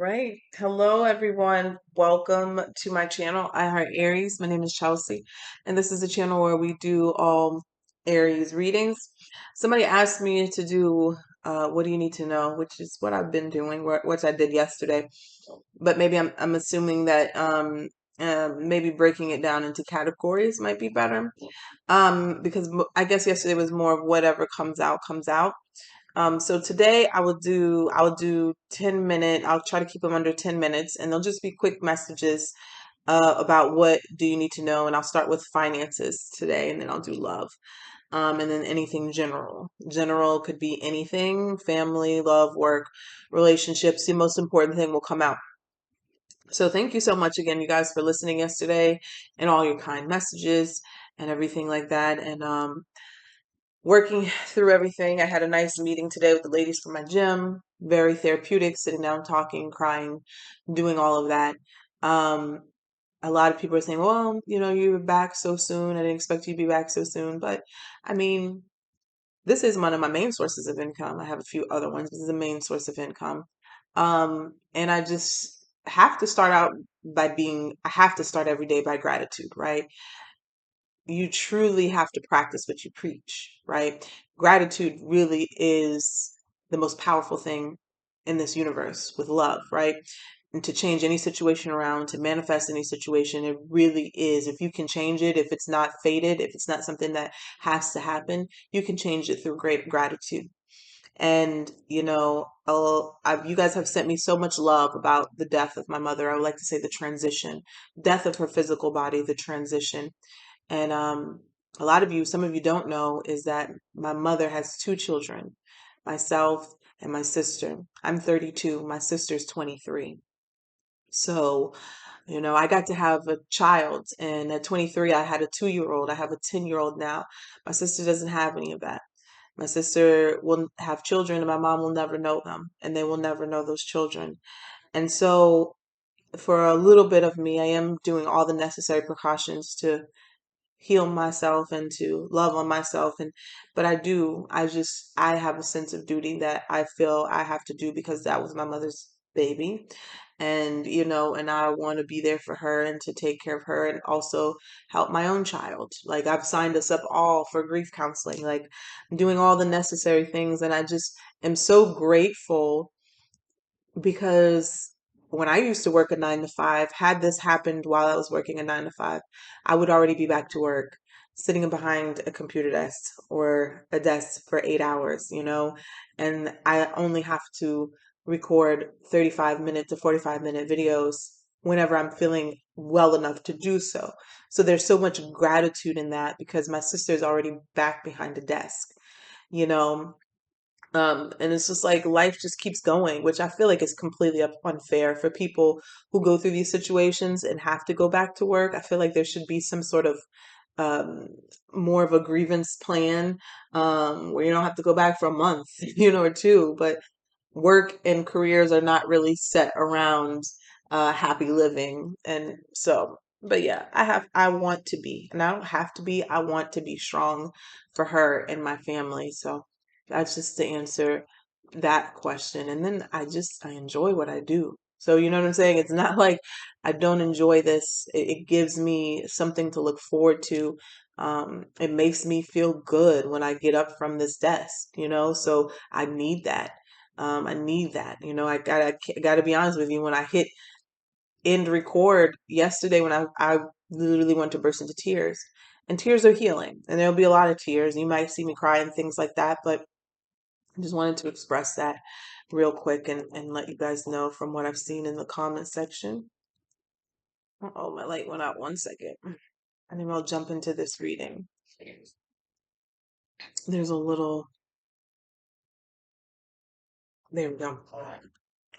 Right. Hello, everyone. Welcome to my channel. I Heart Aries. My name is Chelsea, and this is a channel where we do all Aries readings. Somebody asked me to do what do you need to know, which is what I've been doing, which I did yesterday. But maybe I'm assuming that maybe breaking it down into categories might be better. Because I guess yesterday was more of whatever comes out, comes out. So today I will do 10 minute. I'll try to keep them under 10 minutes, and they'll just be quick messages about what do you need to know. And I'll start with finances today, and then I'll do love. And then anything general. General could be anything: family, love, work, relationships. The most important thing will come out. So thank you so much again, you guys, for listening yesterday and all your kind messages and everything like that. And working through everything. I had a nice meeting today with the ladies from my gym. Very therapeutic, sitting down, talking, crying, doing all of that. Um, a lot of people are saying, well, you were back so soon. I didn't expect you to be back so soon. But I mean, this is one of my main sources of income. I have a few other ones. This is the main source of income. And I just have to start out I have to start every day by gratitude, right? You truly have to practice what you preach, right? Gratitude really is the most powerful thing in this universe with love, right? And to change any situation around, to manifest any situation, it really is. If you can change it, if it's not fated, if it's not something that has to happen, you can change it through great gratitude. And, you guys have sent me so much love about the death of my mother. I would like to say the transition, death of her physical body, the transition. And a lot of you, some of you don't know, is that my mother has two children, myself and my sister. I'm 32, my sister's 23. So, I got to have a child, and at 23, I had a 2-year-old. I have a 10-year-old now. My sister doesn't have any of that. My sister will have children, and my mom will never know them, and they will never know those children. And so, for a little bit of me, I am doing all the necessary precautions to heal myself and to love on myself. And but I have a sense of duty that I feel I have to do because that was my mother's baby. And and I want to be there for her and to take care of her and also help my own child. Like, I've signed us up all for grief counseling, like I'm doing all the necessary things. And I just am so grateful because when I used to work a 9 to 5, had this happened while I was working a 9 to 5, I would already be back to work, sitting behind a computer desk or a desk for 8 hours, and I only have to record 35-minute to 45-minute videos whenever I'm feeling well enough to do so. So there's so much gratitude in that because my sister's already back behind a desk, you know. And it's just like life just keeps going, which I feel like is completely unfair for people who go through these situations and have to go back to work. I feel like there should be some sort of um, more of a grievance plan where you don't have to go back for a month, or two. But work and careers are not really set around happy living. And so, but yeah, I want to be, and I don't have to be, I want to be strong for her and my family. So that's just to answer that question. And then I enjoy what I do. So, you know what I'm saying? It's not like I don't enjoy this. It gives me something to look forward to. It makes me feel good when I get up from this desk, so I need that. I need that. I gotta be honest with you. When I hit end record yesterday, when I literally want to burst into tears, and tears are healing, and there'll be a lot of tears. You might see me cry and things like that, but I just wanted to express that real quick and let you guys know from what I've seen in the comment section. Oh, my light went out. 1 second. And then I'll jump into this reading. There's a little, there we go.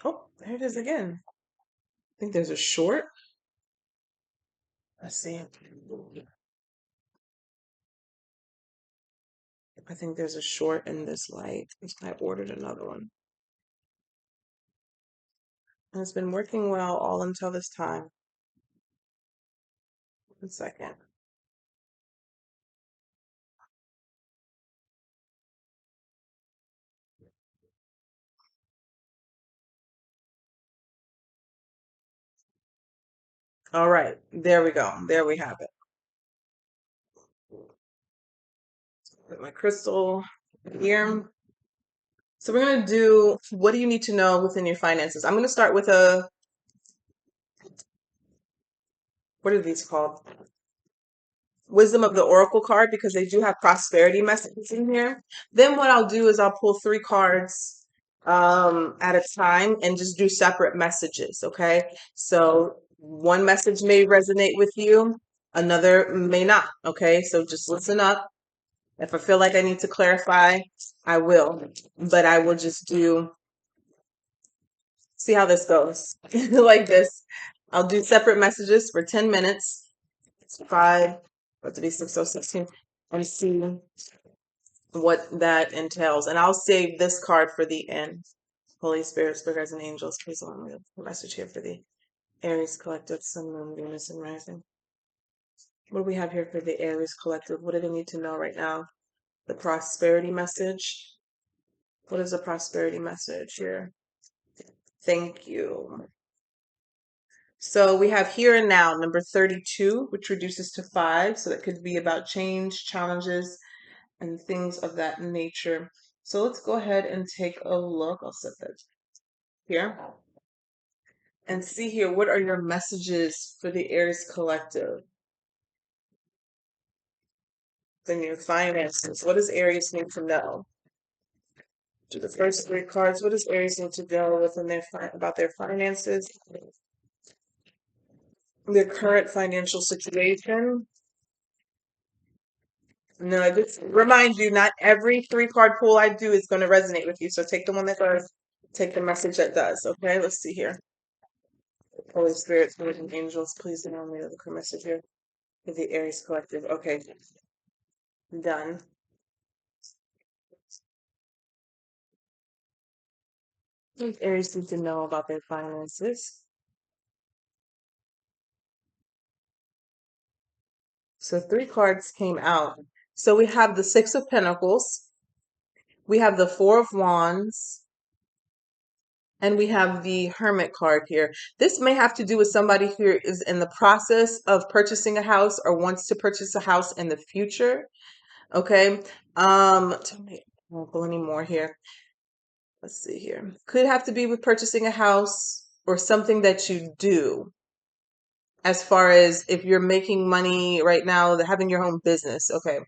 Oh, there it is again. I think there's a short. Let's see. I think there's a short in this light. I ordered another one. And it's been working well all until this time. 1 second. All right, there we go. There we have it. Put my crystal here. So we're going to do, what do you need to know within your finances? I'm going to start with what are these called? Wisdom of the Oracle card, because they do have prosperity messages in here. Then what I'll do is I'll pull 3 cards at a time and just do separate messages, okay? So one message may resonate with you, another may not, okay? So just listen up. If I feel like I need to clarify, I will, but I will just see how this goes. Like this. I'll do separate messages for 10 minutes. It's 5, about to be 6:16, and see what that entails. And I'll save this card for the end. Holy Spirit, Spirit guides and angels, please allow me a message here for the Aries collective, Sun, Moon, Venus, and Rising. What do we have here for the Aries collective? What do they need to know right now? The prosperity message. What is the prosperity message here? Thank you. So we have here and now, number 32, which reduces to 5. So that could be about change, challenges, and things of that nature. So let's go ahead and take a look. I'll set that here and see here. What are your messages for the Aries collective in your finances? What does Aries need to know? To the first 3 cards, what does Aries need to know within about their finances, their current financial situation? No, I just remind you, not every 3 card pull I do is going to resonate with you. So take the one that does, take the message that does. Okay, let's see here. Holy Spirit, Spirit, and angels, please allow me the message here for the Aries collective. Okay, done. What does Aries need to know about their finances? So 3 cards came out. So we have the 6 of Pentacles, we have the 4 of Wands, and we have the Hermit card here. This may have to do with somebody who is in the process of purchasing a house or wants to purchase a house in the future. Okay. Tell me, I won't pull any more here. Let's see here. Could have to be with purchasing a house or something that you do, as far as if you're making money right now, having your own business. Okay.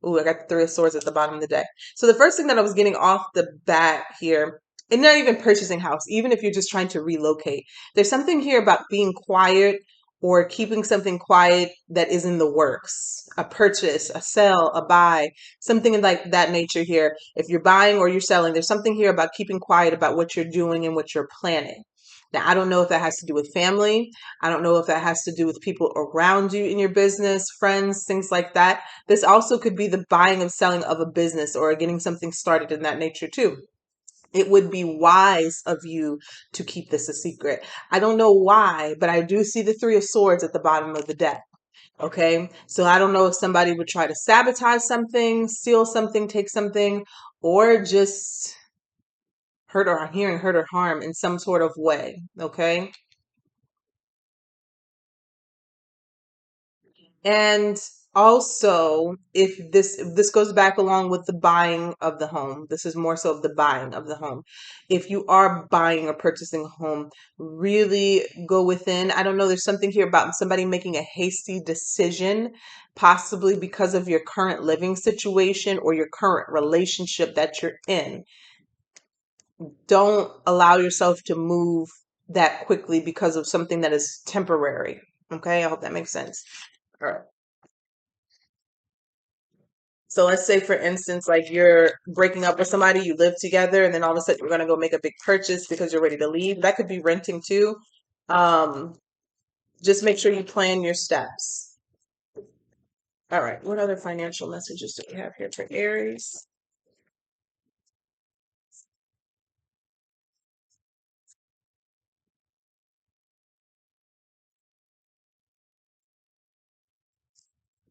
Ooh, I got the 3 of Swords at the bottom of the deck. So the first thing that I was getting off the bat here, and not even purchasing house, even if you're just trying to relocate, there's something here about being quiet or keeping something quiet that is in the works. A purchase, a sell, a buy, something like that nature here. If you're buying or you're selling, there's something here about keeping quiet about what you're doing and what you're planning. Now, I don't know if that has to do with family. I don't know if that has to do with people around you in your business, friends, things like that. This also could be the buying and selling of a business or getting something started in that nature too. It would be wise of you to keep this a secret. I don't know why, but I do see the 3 of Swords at the bottom of the deck. Okay. So I don't know if somebody would try to sabotage something, steal something, take something, or just hurt or harm in some sort of way. Okay. And also, if this goes back along with the buying of the home, this is more so of the buying of the home. If you are buying or purchasing a home, really go within. I don't know, there's something here about somebody making a hasty decision, possibly because of your current living situation or your current relationship that you're in. Don't allow yourself to move that quickly because of something that is temporary. Okay, I hope that makes sense. All right. So let's say, for instance, like you're breaking up with somebody, you live together, and then all of a sudden you're going to go make a big purchase because you're ready to leave. That could be renting too. Um, just make sure you plan your steps. All right. What other financial messages do we have here for Aries?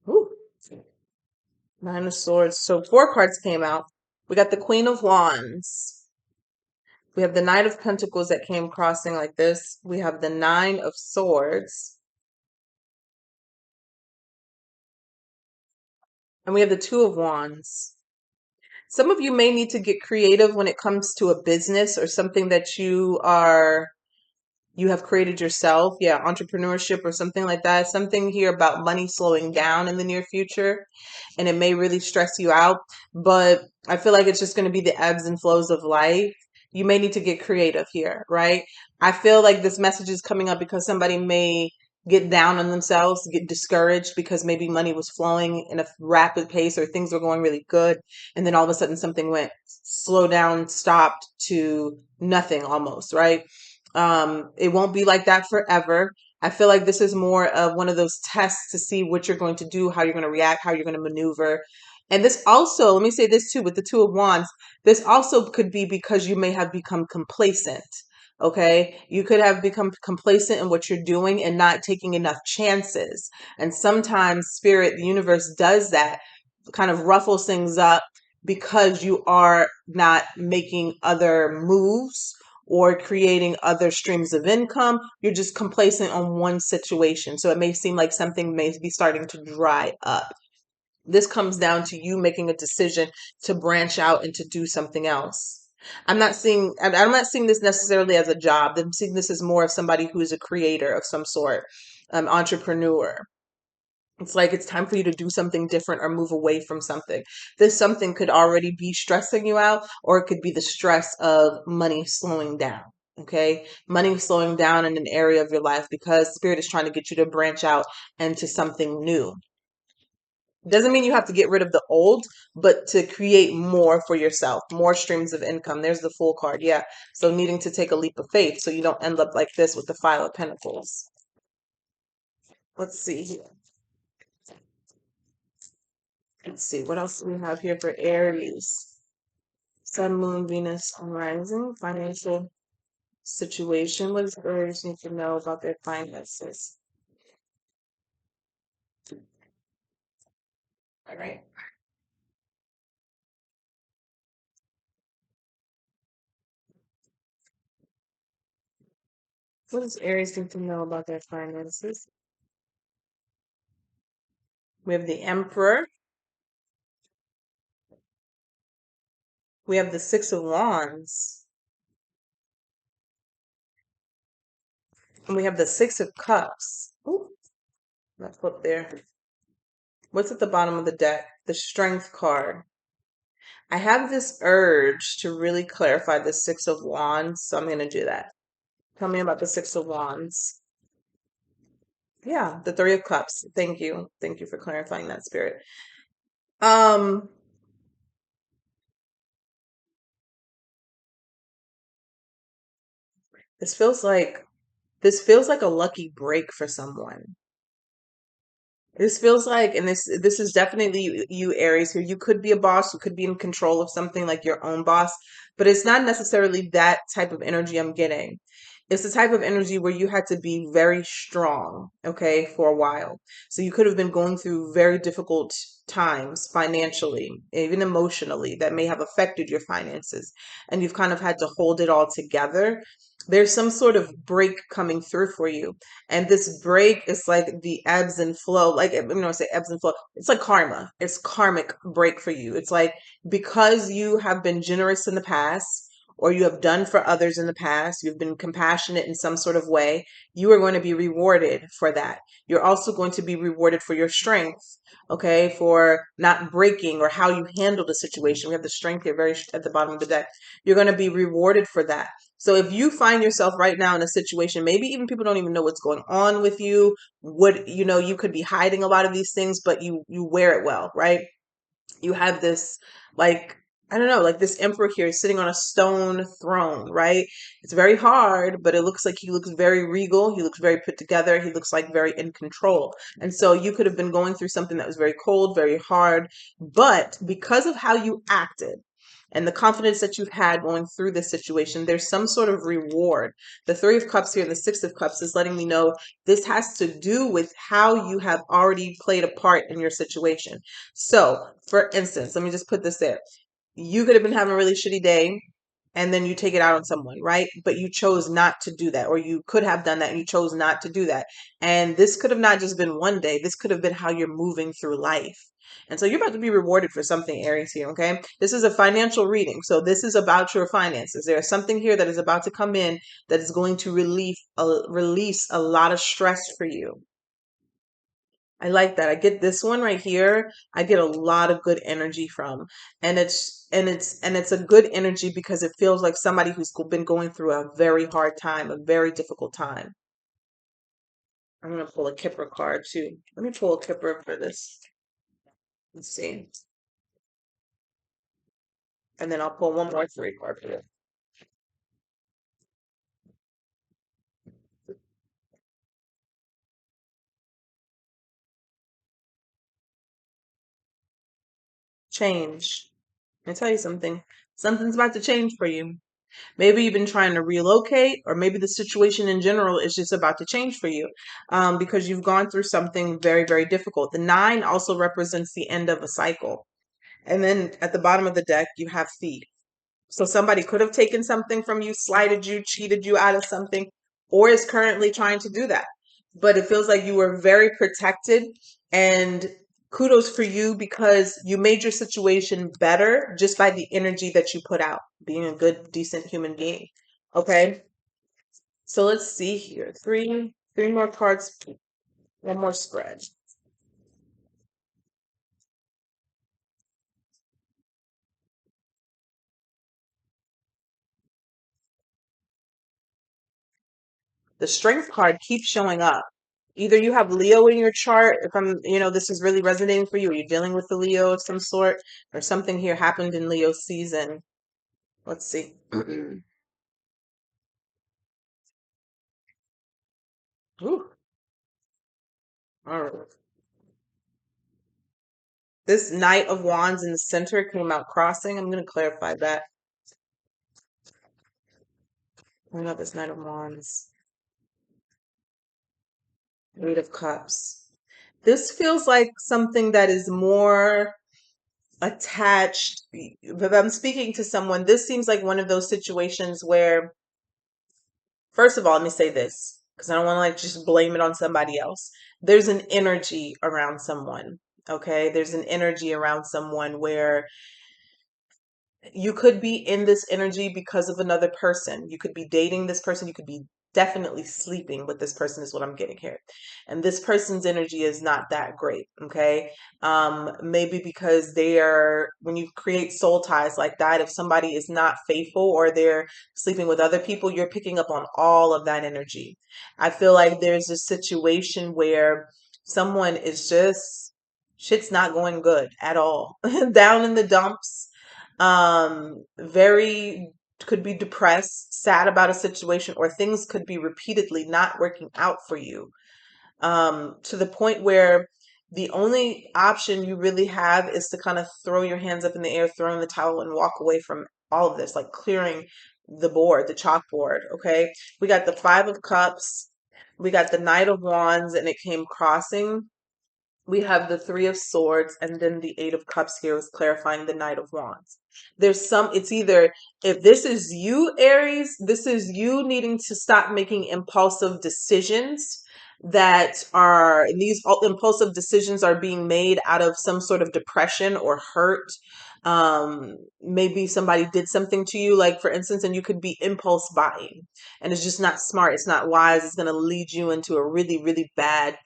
Ooh, 9 of Swords. So 4 cards came out. We got the Queen of Wands. We have the Knight of Pentacles that came crossing like this. We have the 9 of Swords. And we have the Two of Wands. Some of you may need to get creative when it comes to a business or something that you have created yourself. Yeah, entrepreneurship or something like that. Something here about money slowing down in the near future, and it may really stress you out. But I feel like it's just going to be the ebbs and flows of life. You may need to get creative here, right? I feel like this message is coming up because somebody may get down on themselves, get discouraged because maybe money was flowing in a rapid pace or things were going really good. And then all of a sudden something went slow down, stopped to nothing almost, right? It won't be like that forever. I feel like this is more of one of those tests to see what you're going to do, how you're going to react, how you're going to maneuver. And this also, let me say this too, with the Two of Wands, this also could be because you may have become complacent. Okay. You could have become complacent in what you're doing and not taking enough chances. And sometimes spirit, the universe does that, kind of ruffles things up because you are not making other moves or creating other streams of income. You're just complacent on one situation. So it may seem like something may be starting to dry up. This comes down to you making a decision to branch out and to do something else. I'm not seeing this necessarily as a job. I'm seeing this as more of somebody who is a creator of some sort, entrepreneur. It's like it's time for you to do something different or move away from something. This something could already be stressing you out, or it could be the stress of money slowing down. Okay. Money slowing down in an area of your life because spirit is trying to get you to branch out into something new. Doesn't mean you have to get rid of the old, but to create more for yourself, more streams of income. There's the Fool card. Yeah. So needing to take a leap of faith so you don't end up like this with the Five of Pentacles. Let's see here. Let's see, what else do we have here for Aries? Sun, Moon, Venus, and Rising, financial situation. What does Aries need to know about their finances? All right. What does Aries need to know about their finances? We have the Emperor. We have the Six of Wands. And we have the Six of Cups. Ooh, let's flip there. What's at the bottom of the deck? The Strength card. I have this urge to really clarify the Six of Wands, so I'm going to do that. Tell me about the Six of Wands. Yeah, the Three of Cups. Thank you. Thank you for clarifying that, Spirit. Um, this feels like this feels like a lucky break for someone. This feels like, and this is definitely you, Aries, here. You could be a boss, you could be in control of something like your own boss, but it's not necessarily that type of energy I'm getting. It's the type of energy where you had to be very strong, okay, for a while. So you could have been going through very difficult times financially, even emotionally, that may have affected your finances, and you've kind of had to hold it all together. There's some sort of break coming through for you, and this break is like the ebbs and flow. Like, I say ebbs and flow. It's like karma. It's karmic break for you. It's like because you have been generous in the past, or you have done for others in the past, you've been compassionate in some sort of way, you are going to be rewarded for that. You're also going to be rewarded for your strength, okay, for not breaking or how you handled the situation. We have the strength here very at the bottom of the deck. You're going to be rewarded for that. So if you find yourself right now in a situation, maybe even people don't even know what's going on with you, what you could be hiding a lot of these things, but you wear it well, right? You have this, like, I don't know, like this emperor here is sitting on a stone throne, right? It's very hard, but it looks like he looks very regal. He looks very put together. He looks like very in control. And so you could have been going through something that was very cold, very hard, but because of how you acted and the confidence that you've had going through this situation, there's some sort of reward. The Three of Cups here and the Six of Cups is letting me know this has to do with how you have already played a part in your situation. So, for instance, let me just put this there. You could have been having a really shitty day and then you take it out on someone, right? But you chose not to do that, or you could have done that and you chose not to do that. And this could have not just been one day, this could have been how you're moving through life. And so you're about to be rewarded for something, Aries, here, okay? This is a financial reading. So this is about your finances. There is something here that is about to come in that is going to release a lot of stress for you. I like that. I get this one right here. I get a lot of good energy from, and it's a good energy because it feels like somebody who's been going through a very hard time, a very difficult time. I'm gonna pull a Kipper card too. Let me pull a Kipper for this. Let's see, and then I'll pull one more three card for this. Change. Let me tell you something. Something's about to change for you. Maybe you've been trying to relocate, or maybe the situation in general is just about to change for you because you've gone through something very, very difficult. The nine also represents the end of a cycle. And then at the bottom of the deck, you have Thief. So somebody could have taken something from you, slighted you, cheated you out of something, or is currently trying to do that. But it feels like you were very protected, and kudos for you because you made your situation better just by the energy that you put out, being a good, decent human being. Okay. So let's see here. Three more cards, one more spread. The strength card keeps showing up. Either you have Leo in your chart, if this is really resonating for you, or you're dealing with the Leo of some sort, or something here happened in Leo season. Let's see. Ooh, all right. This Knight of Wands in the center came out crossing. I'm going to clarify that. I got this Knight of Wands. Eight of Cups. This feels like something that is more attached. If I'm speaking to someone, this seems like one of those situations where, first of all, let me say this because I don't want to like just blame it on somebody else. There's an energy around someone. Okay. There's an energy around someone where you could be in this energy because of another person. You could be dating this person. You could be definitely sleeping with this person is what I'm getting here. And this person's energy is not that great. Okay. Maybe because when you create soul ties like that, if somebody is not faithful or they're sleeping with other people, you're picking up on all of that energy. I feel like there's a situation where someone is just, shit's not going good at all, down in the dumps, very could be depressed, sad about a situation, or things could be repeatedly not working out for you, to the point where the only option you really have is to kind of throw your hands up in the air, throw in the towel, and walk away from all of this, like clearing the board, the chalkboard. Okay, we got the Five of Cups, we got the Knight of Wands, and it came crossing. We have the Three of Swords, and then the Eight of Cups here is clarifying the Knight of Wands. It's either, if this is you, Aries, this is you needing to stop making impulsive decisions these impulsive decisions are being made out of some sort of depression or hurt. Maybe somebody did something to you, like for instance, and you could be impulse buying, and it's just not smart. It's not wise. It's going to lead you into a really, really bad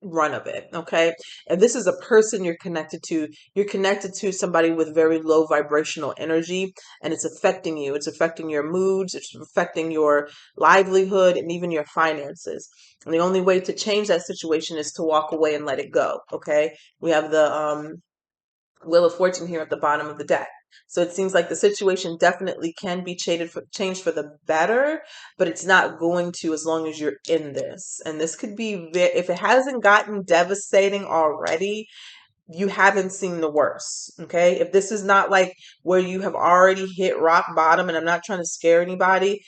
run of it. Okay. And this is a person you're connected to somebody with very low vibrational energy, and it's affecting you. It's affecting your moods, it's affecting your livelihood, and even your finances. And the only way to change that situation is to walk away and let it go. Okay. We have the Wheel of Fortune here at the bottom of the deck. So it seems like the situation definitely can be changed for the better, but it's not going to as long as you're in this. And this could be, if it hasn't gotten devastating already, you haven't seen the worst. Okay. If this is not like where you have already hit rock bottom, and I'm not trying to scare anybody,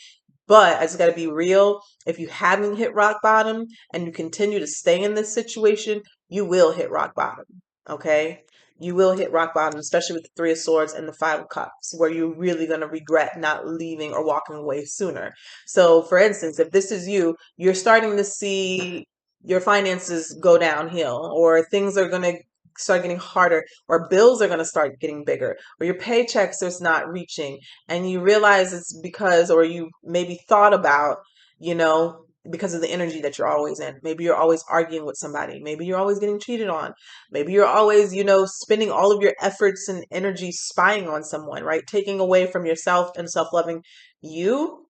but I just got to be real. If you haven't hit rock bottom and you continue to stay in this situation, you will hit rock bottom. Okay. You will hit rock bottom, especially with the Three of Swords and the Five of Cups, where you're really going to regret not leaving or walking away sooner. So, for instance, if this is you, you're starting to see your finances go downhill, or things are going to start getting harder, or bills are going to start getting bigger, or your paychecks is not reaching, and you realize it's because, or you maybe thought about, you know, because of the energy that you're always in. Maybe you're always arguing with somebody. Maybe you're always getting cheated on. Maybe you're always, you know, spending all of your efforts and energy spying on someone, right? Taking away from yourself and self-loving you.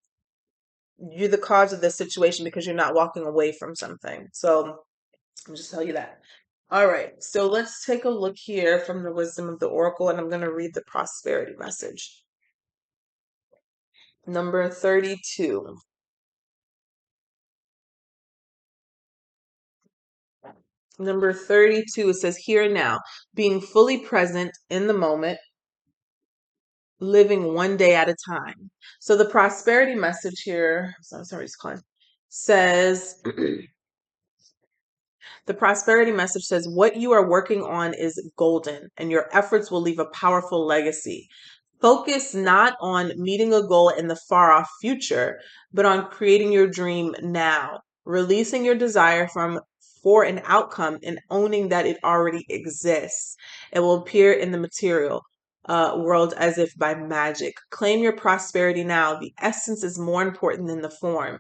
You're the cause of this situation because you're not walking away from something. So I'll just tell you that. All right, so let's take a look here from the wisdom of the oracle, and I'm going to read the prosperity message. Number 32. Number 32, it says here and now, being fully present in the moment, living one day at a time. So the prosperity message here, sorry, it's calling, says, the prosperity message says, what you are working on is golden, and your efforts will leave a powerful legacy. Focus not on meeting a goal in the far off future, but on creating your dream now, releasing your desire for an outcome and owning that it already exists. It will appear in the material world as if by magic. Claim your prosperity now. The essence is more important than the form.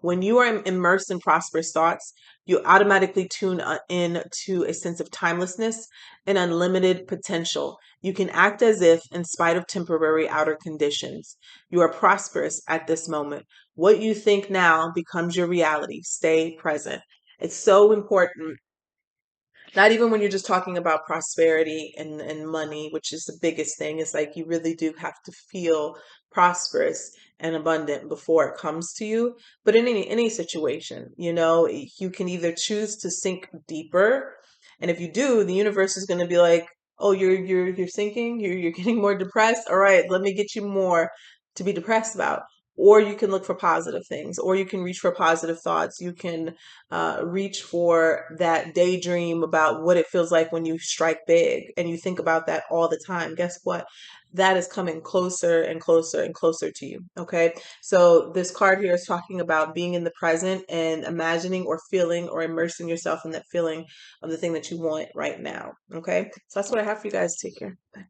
When you are immersed in prosperous thoughts, you automatically tune in to a sense of timelessness and unlimited potential. You can act as if, in spite of temporary outer conditions, you are prosperous at this moment. What you think now becomes your reality. Stay present. It's so important, not even when you're just talking about prosperity and money, which is the biggest thing. It's like you really do have to feel prosperous and abundant before it comes to you. But in any situation, you know, you can either choose to sink deeper, and if you do, the universe is going to be like, oh, you're sinking, you're getting more depressed. All right, let me get you more to be depressed about. Or you can look for positive things, or you can reach for positive thoughts. You can reach for that daydream about what it feels like when you strike big, and you think about that all the time. Guess what? That is coming closer and closer and closer to you. Okay. So this card here is talking about being in the present and imagining or feeling or immersing yourself in that feeling of the thing that you want right now. Okay. So that's what I have for you guys. Take care. Bye.